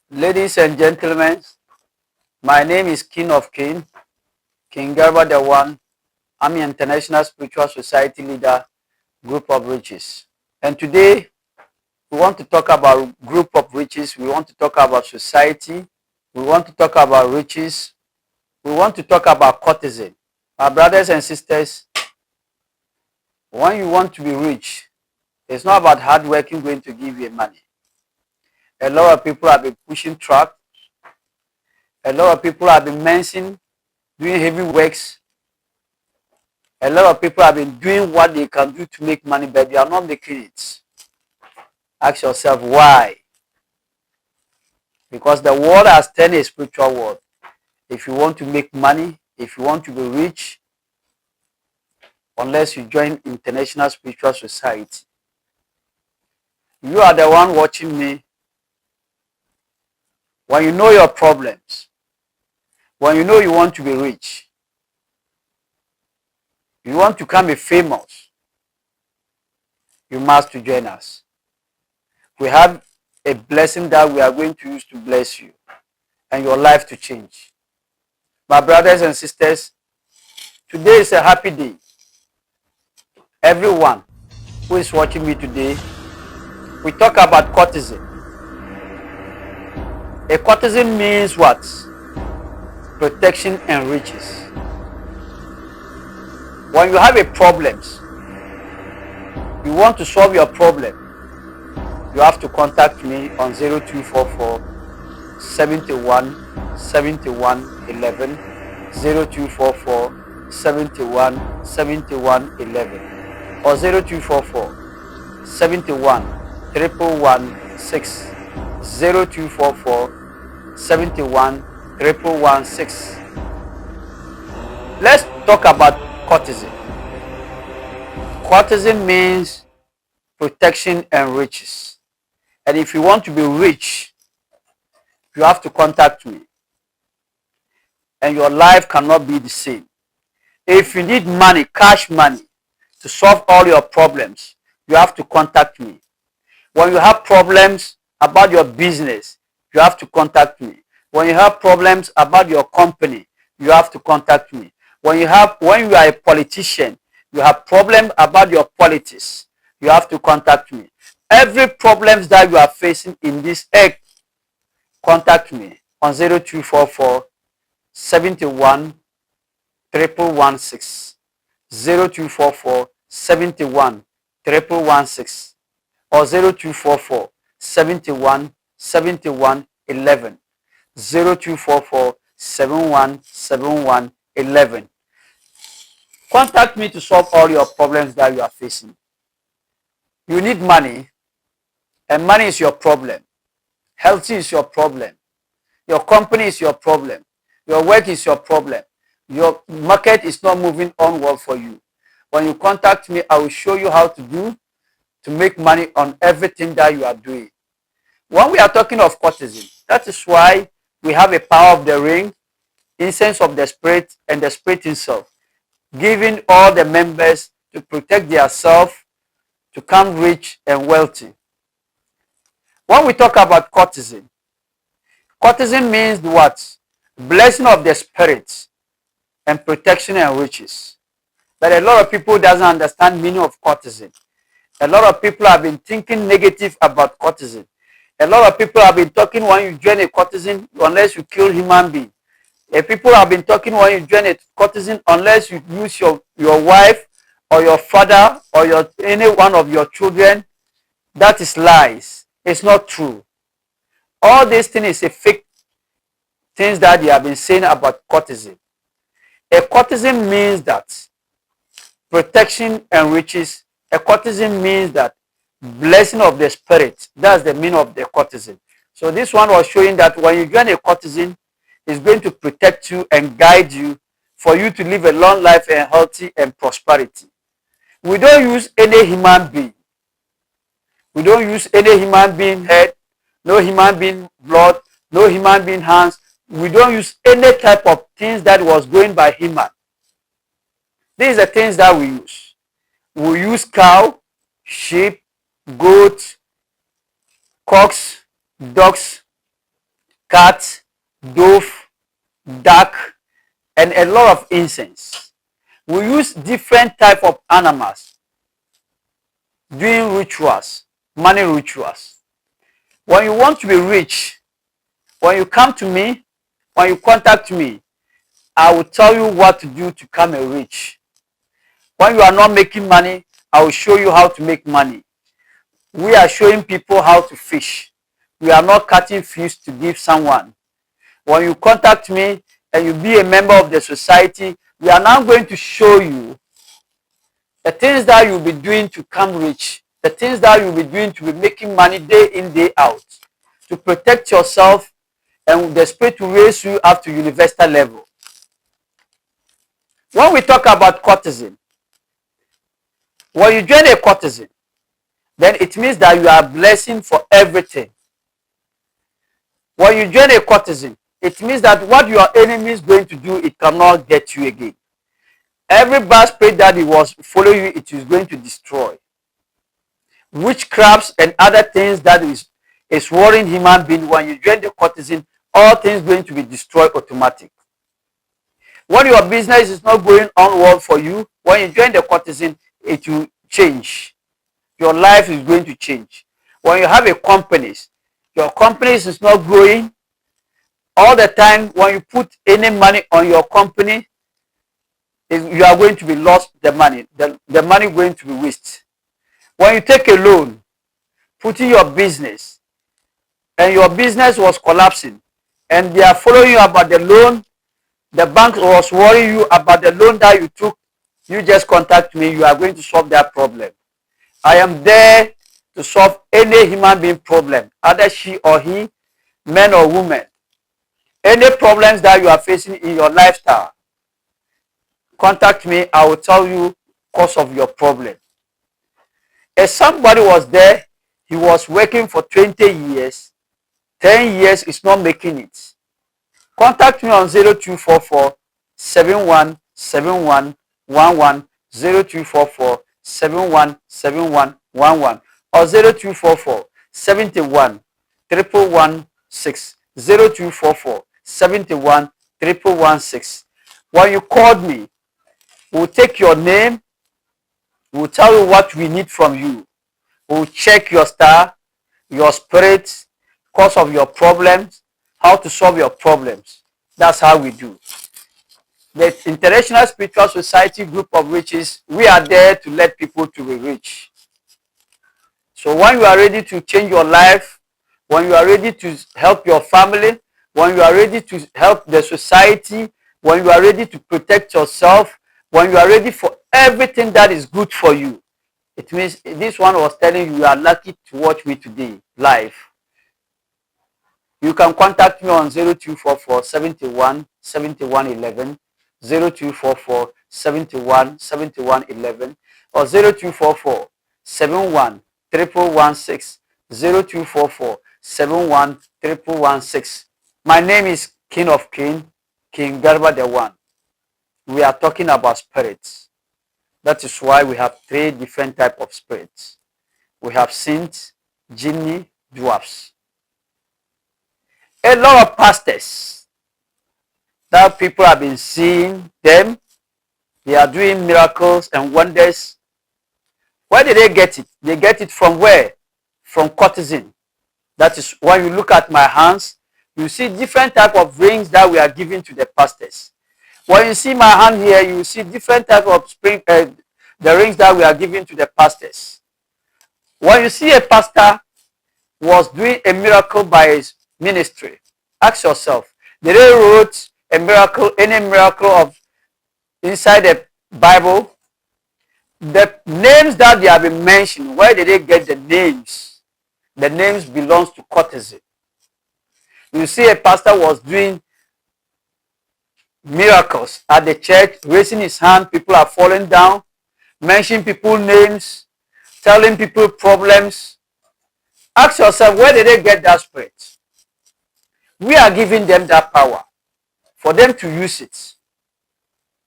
Ladies and gentlemen, my name is King of King, King Gariba the One. I'm an international spiritual society leader, Group of Riches. And today, we want to talk about Group of Riches. We want to talk about society. We want to talk about riches. We want to talk about courtesan. My brothers and sisters, when you want to be rich, it's not about hard working going to give you money. A lot of people have been pushing truck. A lot of people have been mensing, doing heavy works. A lot of people have been doing what they can do to make money, but they are not making it. Ask yourself why. Because the world has turned a spiritual world. If you want to make money, if you want to be rich, unless you join International Spiritual Society, you are the one watching me. When you know your problems, when you know you want to be rich, you want to become a famous, you must join us. We have a blessing that we are going to use to bless you and your life to change. My brothers and sisters, today is a happy day. Everyone who is watching me today, we talk about courtesan. A courtesan means what? Protection and riches. When you have a problem, you want to solve your problem, you have to contact me on 0244 71 71 11, 0244 71 71 11, or 0244 71 1116, 0244 71 1116. Let's talk about courtesan. Courtesan means protection and riches. And if you want to be rich, you have to contact me. And your life cannot be the same. If you need money, cash money, to solve all your problems, you have to contact me. When you have problems about your business, you have to contact me. When you have problems about your company, you have to contact me. When you are a politician, you have problems about your politics, you have to contact me. Every problem that you are facing in this earth, contact me on 0244 71 1116, 0244 71 1116, or 0244 71 71 11, 0244 71 71 11. Contact me to solve all your problems that you are facing. You need money, and money is your problem. Health is your problem. Your company is your problem. Your work is your problem. Your market is not moving on well for you. When you contact me, I will show you how to make money on everything that you are doing. When we are talking of courtesan, that is why we have a power of the ring, incense of the spirit, and the spirit himself, giving all the members to protect themselves, to become rich and wealthy. When we talk about courtesan, courtesan means what? Blessing of the spirit and protection and riches. But a lot of people doesn't understand meaning of courtesan. A lot of people have been thinking negative about courtesan. A lot of people have been talking when you join a courtesan, unless you kill human being. People have been talking when you join a courtesan, unless you use your wife or your father or any one of your children. That is lies. It's not true. All these things is a fake things that they have been saying about courtesan. A courtesan means that protection and riches. A courtesan means that blessing of the spirit. That's the meaning of the courtesan. So this one was showing that when you join a courtesan, it's going to protect you and guide you for you to live a long life and healthy and prosperity. We don't use any human being. We don't use any human being head, no human being blood, no human being hands. We don't use any type of things that was going by human. These are things that we use. We use cow, sheep, goat, cocks, dogs, cat, dove, duck, and a lot of incense. We use different type of animals doing rituals, money rituals. When you want to be rich, when you come to me, when you contact me, I will tell you what to do to become a rich. When you are not making money, I will show you how to make money. We are showing people how to fish. We are not catching fish to give someone. When you contact me and you be a member of the society, we are now going to show you the things that you'll be doing to become rich, the things that you'll be doing to be making money day in, day out, to protect yourself, and the spirit will raise you up to universal level. When we talk about courtesan, when you join a courtesan, then it means that you are a blessing for everything. When you join a courtesan, it means that what your enemy is going to do, it cannot get you again. Every bad spirit that it was following you, it is going to destroy. Witchcrafts and other things that is worrying human being, when you join the courtesan, all things going to be destroyed automatic. When your business is not going on well for you, when you join the courtesan, it will change. Your life is going to change. When you have a company, your company is not growing, all the time, when you put any money on your company, you are going to be lost the money. The money going to be wasted. When you take a loan, put in your business, and your business was collapsing, and they are following you about the loan, the bank was worrying you about the loan that you took, you just contact me, you are going to solve that problem. I am there to solve any human being problem, either she or he, man or woman. Any problems that you are facing in your lifestyle, contact me, I will tell you cause of your problem. If somebody was there, he was working for 20 years, 10 years is not making it. Contact me on 0244 717111, 0244 717111, or 0244 71 11116, 0244 71 11116. When you called me, we'll take your name, we'll tell you what we need from you. We'll check your star, your spirit, cause of your problems, how to solve your problems. That's how we do. The International Spiritual Society Group of Riches, we are there to let people to be rich. So when you are ready to change your life, when you are ready to help your family, when you are ready to help the society, when you are ready to protect yourself, when you are ready for everything that is good for you, it means this one was telling you, you are lucky to watch me today live. You can contact me on 0244 71 7111, 0244 71 7111, or 0244 71 11116, 0244 71 11116. My name is King of King, King Gariba the One. We are talking about spirits. That is why we have 3 different types of spirits. We have saints, genie, dwarfs. A lot of pastors that people have been seeing them, they are doing miracles and wonders. Where did they get it? They get it from where? From courtesan. That is when you look at my hands, you see different type of rings that we are giving to the pastors. When you see my hand here, you see different type of the rings that we are giving to the pastors. When you see a pastor was doing a miracle by his ministry, ask yourself, did they wrote a miracle, any miracle of inside the Bible? The names that they have been mentioned, where did they get the names? The names belongs to courtesan. You see a pastor was doing miracles at the church, raising his hand, people are falling down, mentioning people's names, telling people problems. Ask yourself, where did they get that spirit? We are giving them that power for them to use it.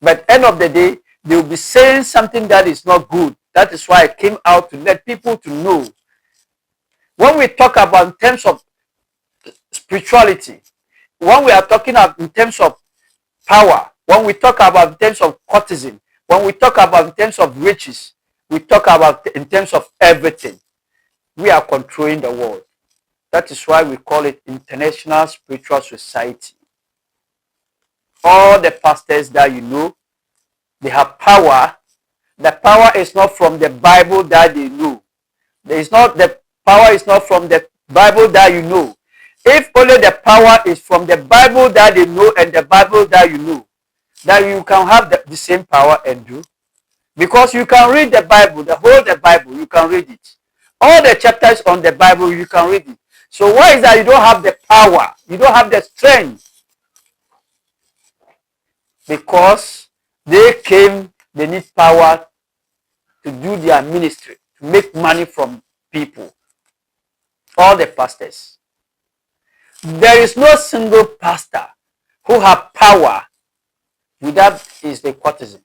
But at the end of the day, they will be saying something that is not good. That is why I came out to let people to know. When we talk about in terms of spirituality, when we are talking about in terms of power, when we talk about in terms of courtesan, when we talk about in terms of riches, we talk about in terms of everything. We are controlling the world. That is why we call it International Spiritual Society. All the pastors that you know, they have power. The power is not from the Bible that they know. The power is not from the Bible that you know. If only the power is from the Bible that they know and the Bible that you know, that you can have the same power and do. Because you can read the Bible, the whole the Bible, you can read it. All the chapters on the Bible, you can read it. So why is that you don't have the power? You don't have the strength. Because they need power to do their ministry, to make money from people. All the pastors. There is no single pastor who has power without is the courtesan.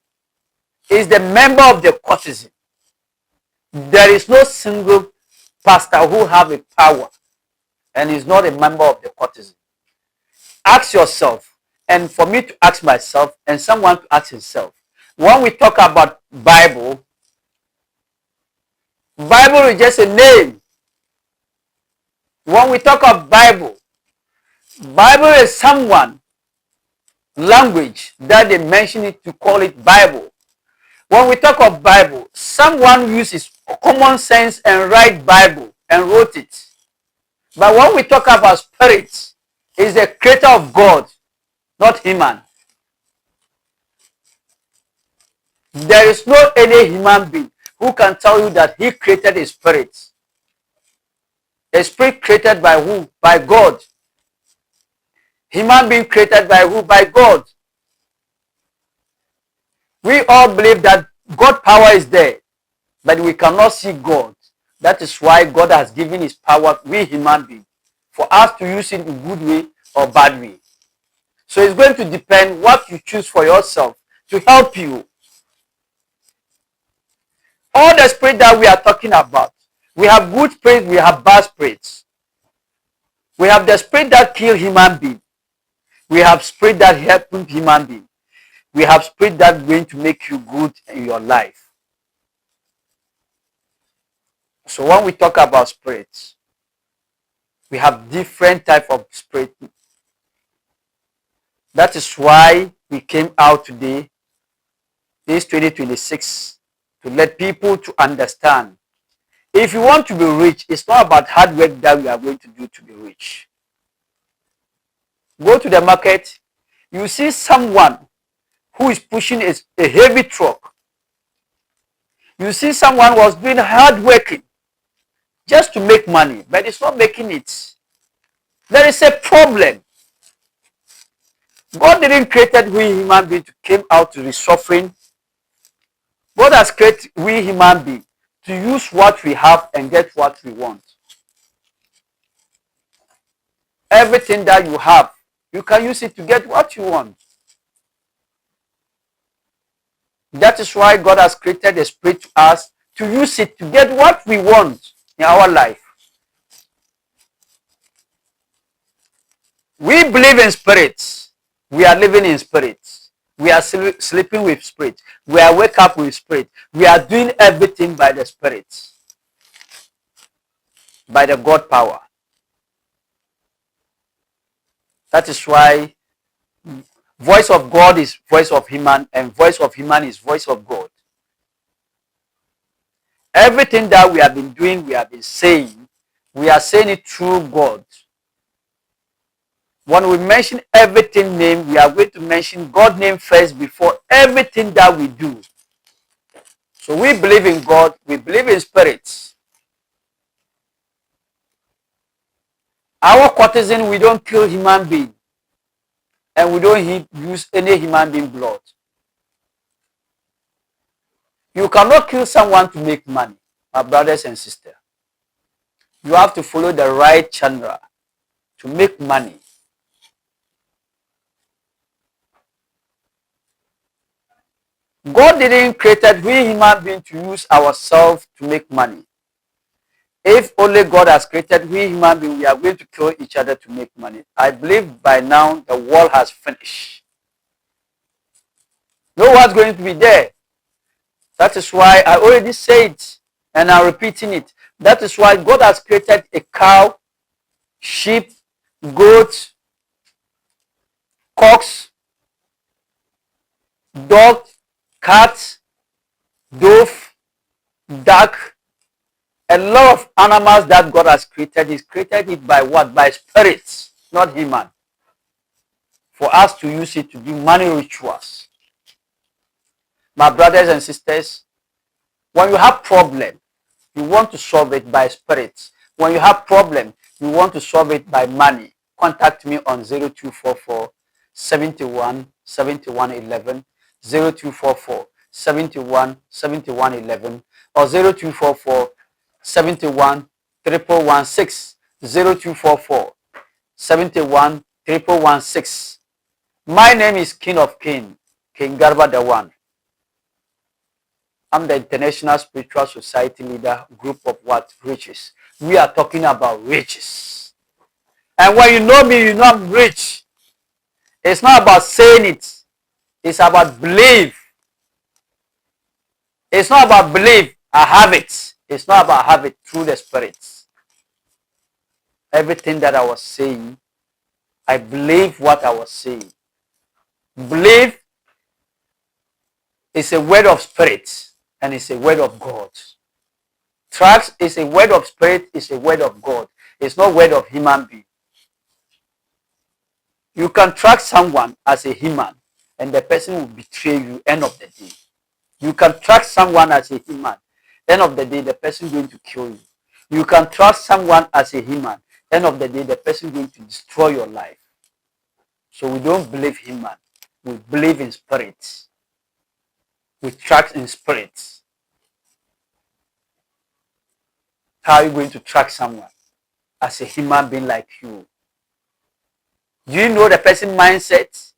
Is the member of the courtesan. There is no single pastor who have a power and is not a member of the courtesan. Ask yourself, and for me to ask myself, and someone to ask himself. When we talk about Bible is just a name. When we talk of Bible is someone language that they mention it to call it Bible. When we talk of Bible, someone uses common sense and write Bible and wrote it. But when we talk about spirit, it's the creator of God, not human. There is no any human being who can tell you that he created a spirit. A spirit created by who? By God. Human being created by who? By God. We all believe that God's power is there, but we cannot see God. That is why God has given his power, we human beings, for us to use it in good way or bad way. So it's going to depend what you choose for yourself to help you. All the spirit that we are talking about, we have good spirits, we have bad spirits. We have the spirit that kill human beings. We have spirit that help human beings. We have spirit that is going to make you good in your life. So when we talk about spirits, we have different type of spirit. That is why we came out today, this 2026, to let people to understand. If you want to be rich, it's not about hard work that we are going to do to be rich. Go to the market, you see someone who is pushing a heavy truck. You see someone was doing hard working just to make money, but it's not making it. There is a problem. God didn't create we human beings to came out to be suffering. God has created we human beings to use what we have and get what we want. Everything that you have, you can use it to get what you want. That is why God has created a spirit to us to use it to get what we want in our life. We believe in spirits. We are living in spirits. We are sleeping with spirits. We are wake up with spirit. We are doing everything by the spirits. By the God power. That is why voice of God is voice of human, and voice of human is voice of God. Everything that we have been doing, we have been saying, we are saying it through God. When we mention everything name, we are going to mention God's name first before everything that we do. So we believe in God, we believe in spirits. Our courtesan, we don't kill human being. And we don't use any human being blood. You cannot kill someone to make money, my brothers and sisters. You have to follow the right channel to make money. God didn't create we human beings to use ourselves to make money. If only God has created we human beings, we are going to kill each other to make money. I believe by now the world has finished. No one's going to be there. That is why I already said, and I'm repeating it. That is why God has created a cow, sheep, goat, cocks, dog, cat, dove, duck, a lot of animals that God has created. He's created it by what? By spirits, not human. For us to use it to do money rituals. My brothers and sisters, when you have problem, you want to solve it by spirits. When you have problem, you want to solve it by money. Contact me on 0244 71 71 11, 0244 71 71 11, or 0244 71 1116, 0244 71 1116. My name is King of King, King Gariba the One. I'm the International Spiritual Society leader, group of what? Riches. We are talking about riches. And when you know me, you know I'm rich. It's not about saying it. It's about belief. It's not about belief. I have it. It's not about have it through the spirits. Everything that I was saying, I believe what I was saying. Belief is a word of spirit and it's a word of God. Trust is a word of spirit, it's a word of God. It's not a word of human being. You can trust someone as a human and the person will betray you end of the day. You can trust someone as a human. End of the day, the person is going to kill you. You can trust someone as a human. End of the day, the person is going to destroy your life. So we don't believe human. We believe in spirits. We trust in spirits. How are you going to track someone as a human being like you? Do you know the person's mindset?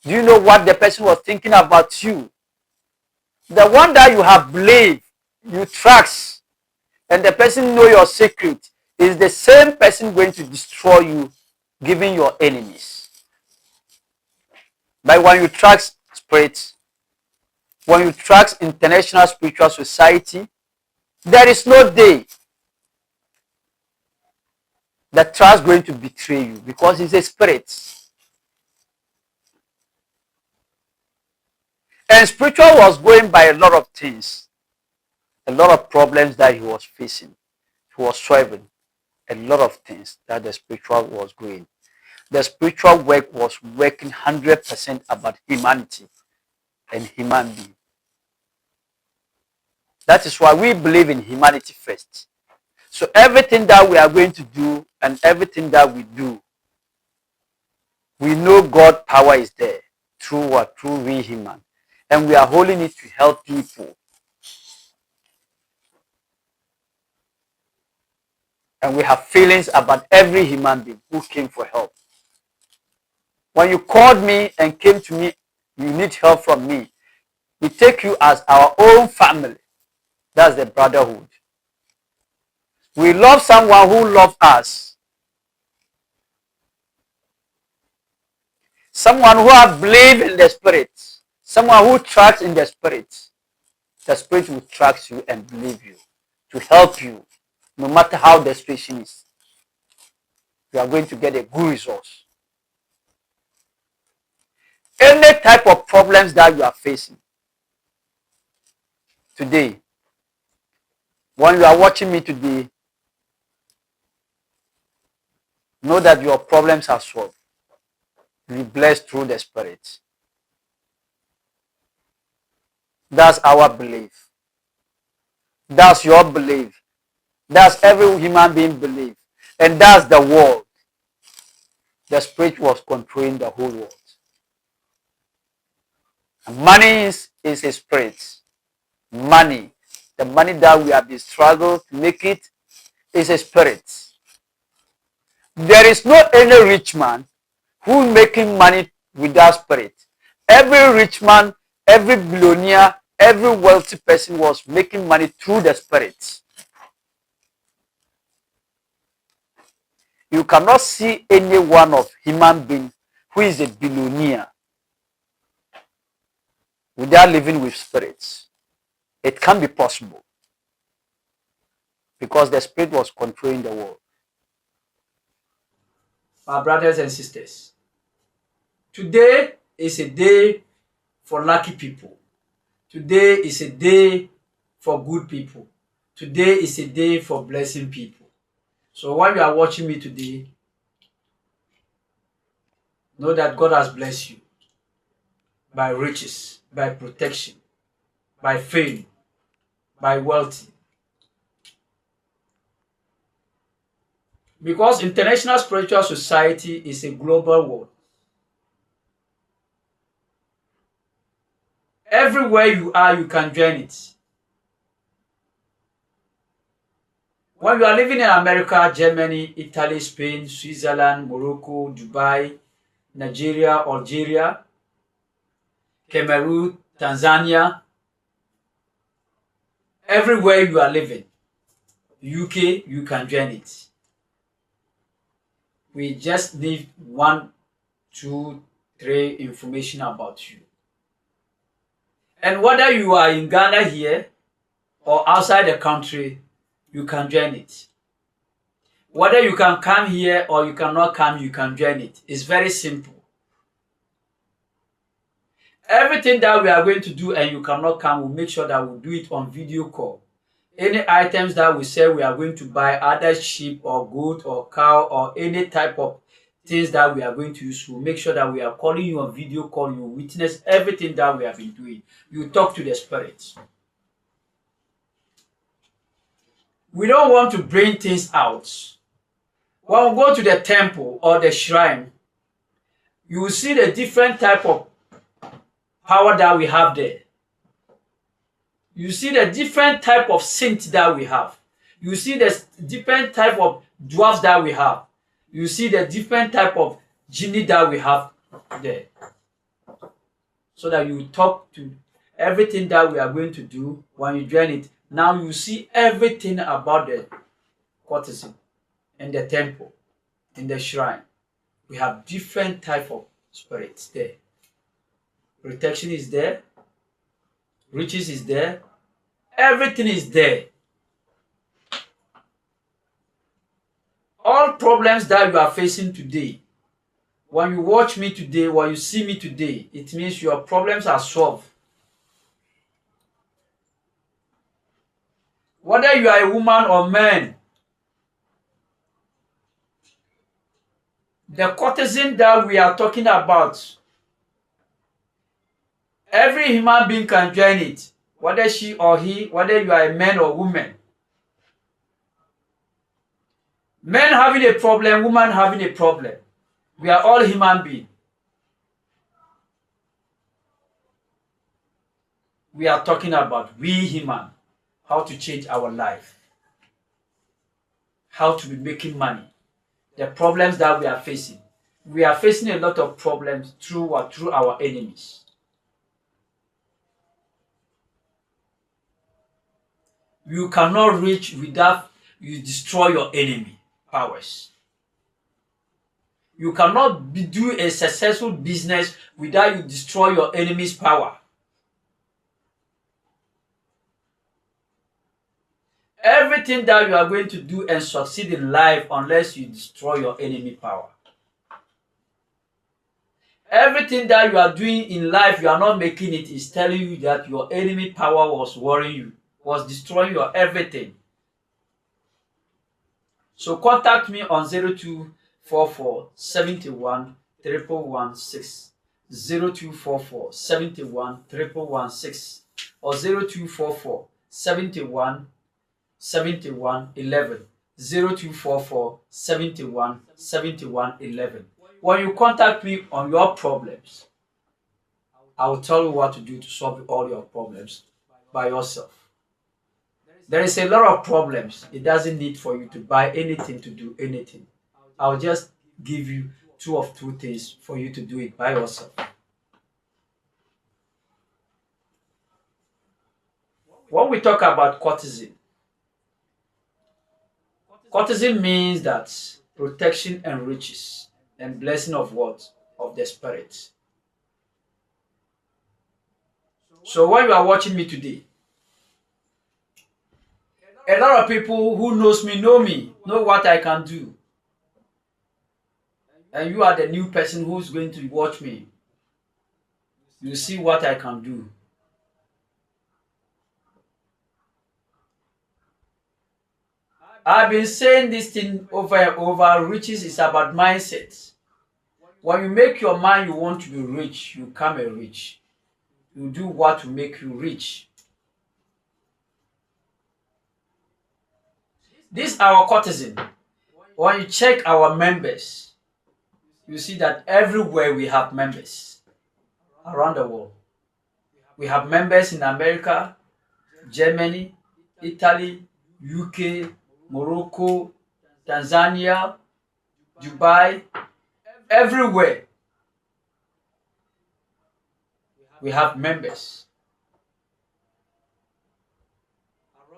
Do you know what the person was thinking about you? The one that you have believed, you trust, and the person know your secret, is the same person going to destroy you, giving your enemies. But when you trust spirits, when you trust International Spiritual Society, there is no day that trust is going to betray you because it's a spirit. And spiritual was going by a lot of things, a lot of problems that he was facing. He was solving a lot of things that the spiritual was going. The spiritual work was working 100% about humanity and human being. That is why we believe in humanity first. So everything that we are going to do and everything that we do, we know God's power is there through what? Through we human. And we are holding it to help people. And we have feelings about every human being who came for help. When you called me and came to me, you need help from me. We take you as our own family. That's the brotherhood. We love someone who loves us. Someone who has believed in the spirit. Someone who trusts in the spirit. The spirit will trust you and believe you to help you. No matter how the situation is, you are going to get a good resource. Any type of problems that you are facing today, when you are watching me today, know that your problems are solved. Be blessed through the spirit. That's our belief. That's your belief. That's every human being belief. And that's the world. The spirit was controlling the whole world. And money is a spirit. Money. The money that we have been struggling to make it is a spirit. There is no any rich man who is making money without spirit. Every rich man, every billionaire, every wealthy person was making money through the spirit. You cannot see any one of human being who is a billionaire without living with spirits. It can be possible because the spirit was controlling the world. My brothers and sisters, today is a day for lucky people. Today is a day for good people. Today is a day for blessing people. So while you are watching me today, know that God has blessed you by riches, by protection, by fame, by wealth. Because International Spiritual Society is a global world. Everywhere you are, you can join it. When you are living in America, Germany, Italy, Spain, Switzerland, Morocco, Dubai, Nigeria, Algeria, Cameroon, Tanzania, everywhere you are living, UK, you can join it. We just need 1, 2, 3 information about you. And whether you are in Ghana here or outside the country, you can join it. Whether you can come here or you cannot come, you can join it. It's very simple. Everything that we are going to do and you cannot come, we'll make sure that we'll do it on video call. Any items that we say we are going to buy, either sheep or goat or cow or any type of things that we are going to use, we'll make sure that we are calling you on video call. You witness everything that we have been doing. You talk to the spirits. We don't want to bring things out. When we go to the temple or the shrine, you will see the different type of power that we have there. You see the different type of saint that we have. You see the different type of dwarfs that we have. You see the different type of genie that we have there. So that you talk to everything that we are going to do when you join it. Now you see everything about the courtesan in the temple, in the shrine. We have different type of spirits there. Protection is there. Riches is there. Everything is there. All problems that you are facing today, when you watch me today, when you see me today, it means your problems are solved. Whether you are a woman or man, the courtesan that we are talking about, every human being can join it. Whether she or he, whether you are a man or woman. Men having a problem, women having a problem. We are all human beings. We are talking about we human, how to change our life, how to be making money, the problems that we are facing. We are facing a lot of problems through our enemies. You cannot reach without you destroy your enemy powers. You cannot do a successful business without you destroy your enemy's power. Everything that you are going to do and succeed in life unless you destroy your enemy power. Everything that you are doing in life, you are not making it, is telling you that your enemy power was worrying you, was destroying your everything. So contact me on 0244 71 1116, 0244 71 1116, or 0244 71 11, 0244 71 11. When you contact me on your problems, I will tell you what to do to solve all your problems by yourself. There is a lot of problems. It doesn't need for you to buy anything to do anything. I'll just give you two things for you to do it by yourself. When we talk about courtesan means that protection and riches, and blessing of what? Of the Spirit. So when you are watching me today, a lot of people who know what I can do. And you are the new person who's going to watch me. You see what I can do. I've been saying this thing over and over. Riches is about mindset. When you make your mind you want to be rich, you become a rich. You do what will make you rich. This our courtesan. When you check our members, you see that everywhere we have members around the world. We have members in America, Germany, Italy, UK, Morocco, Tanzania, Dubai, everywhere we have members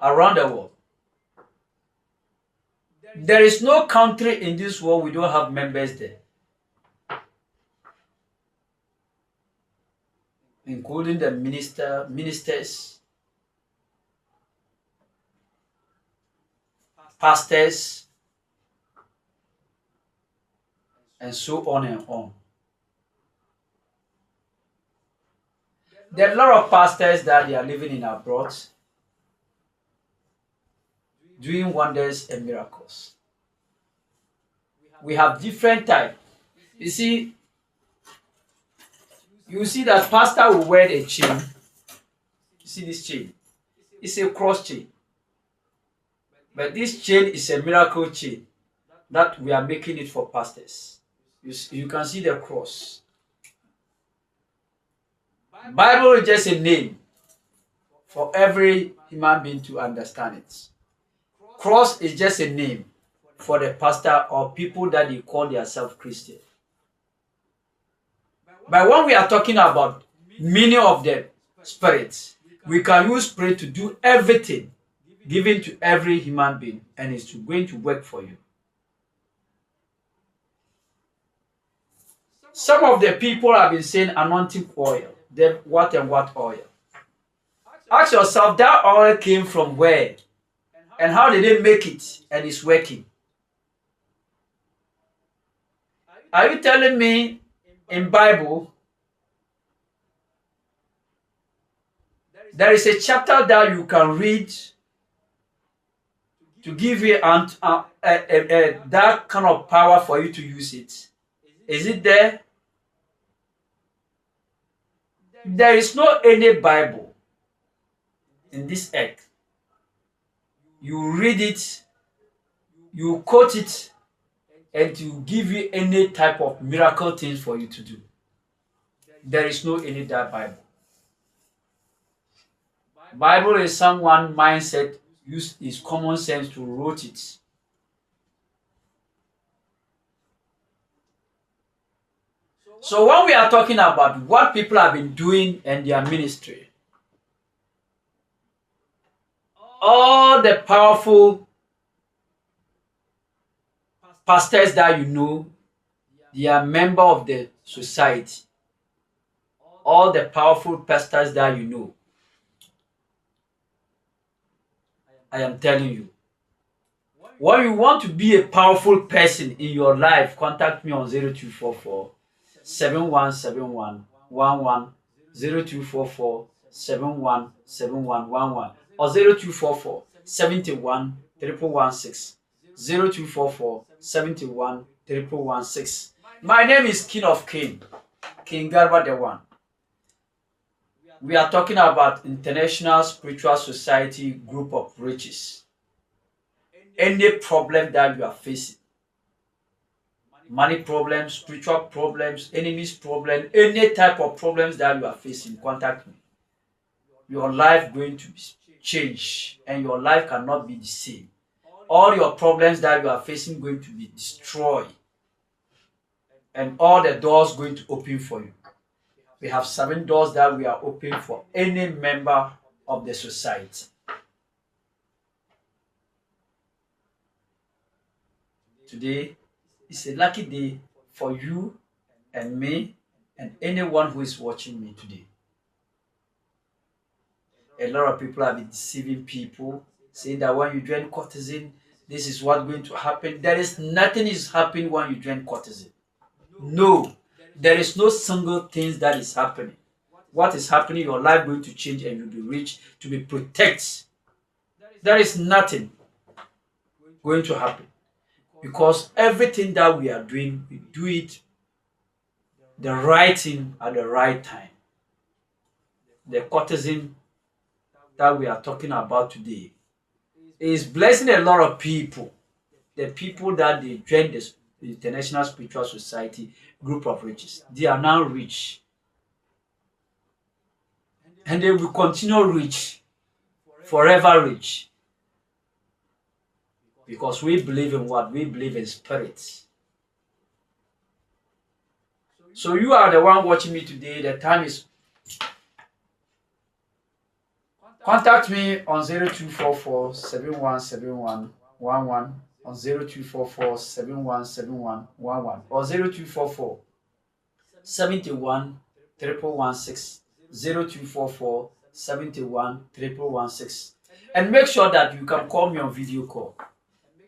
around the world. There is no country in this world we don't have members there, including the ministers, pastors, and so on and on. There are a lot of pastors that they are living in abroad, doing wonders and miracles. We have different types. You see that pastor will wear a chain. You see this chain? It's a cross chain. But this chain is a miracle chain that we are making it for pastors. You can see the cross. Bible is just a name for every human being to understand it. Cross is just a name for the pastor or people that they call themselves Christian. But when we are talking about meaning of the Spirit, we can use Spirit to do everything given to every human being, and it's going to work for you. Some of the people have been saying anointing oil. Then what and what oil? Ask yourself, that oil came from where? And how did they make it and it's working? Are you telling me in Bible there is a chapter that you can read to give you that kind of power for you to use it? Is it there? There is no any Bible in this earth. You read it, you quote it, and to give you any type of miracle things for you to do. There is no any that Bible. Bible is someone mindset use his common sense to wrote it. So when we are talking about what people have been doing in their ministry, all the powerful pastors that you know, they are member of the society. All the powerful pastors that you know, I am telling you, when you want to be a powerful person in your life, contact me on 0244 7171 11 0244 7171 11 or 0244 71 1116 0244 71 1116. My name is King of King, King Gariba the One. We are talking about International Spiritual Society Group of Riches. Any problem that you are facing, money problems, spiritual problems, enemies problem, any type of problems that you are facing, contact me. Your life going to change and your life cannot be the same. All your problems that you are facing going to be destroyed and all the doors going to open for you. We have 7 doors that we are open for any member of the society. Today, It's a lucky day for you and me and anyone who is watching me today. A lot of people have been deceiving people, saying that when you join courtesan, this is what's going to happen. There is nothing is happening when you join courtesan. No, there is no single thing that is happening. What is happening, your life going to change and you'll be rich to be protected. There is nothing going to happen because everything that we are doing, we do it the right thing at the right time. The courtesan that we are talking about today is blessing a lot of people. The people that they join the International Spiritual Society group of riches, they are now rich. And they will continue rich, forever rich. Because we believe in what? We believe in spirits. So you are the one watching me today. The time is. Contact me on 0244 717111 on 0244 717111 or 0244 71 1116 0244 71 1116, and make sure that you can call me on video call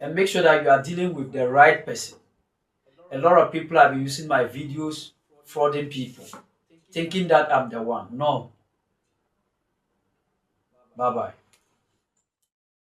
and make sure that you are dealing with the right person. A lot of people have been using my videos frauding people, thinking that I'm the one. No. Bye bye.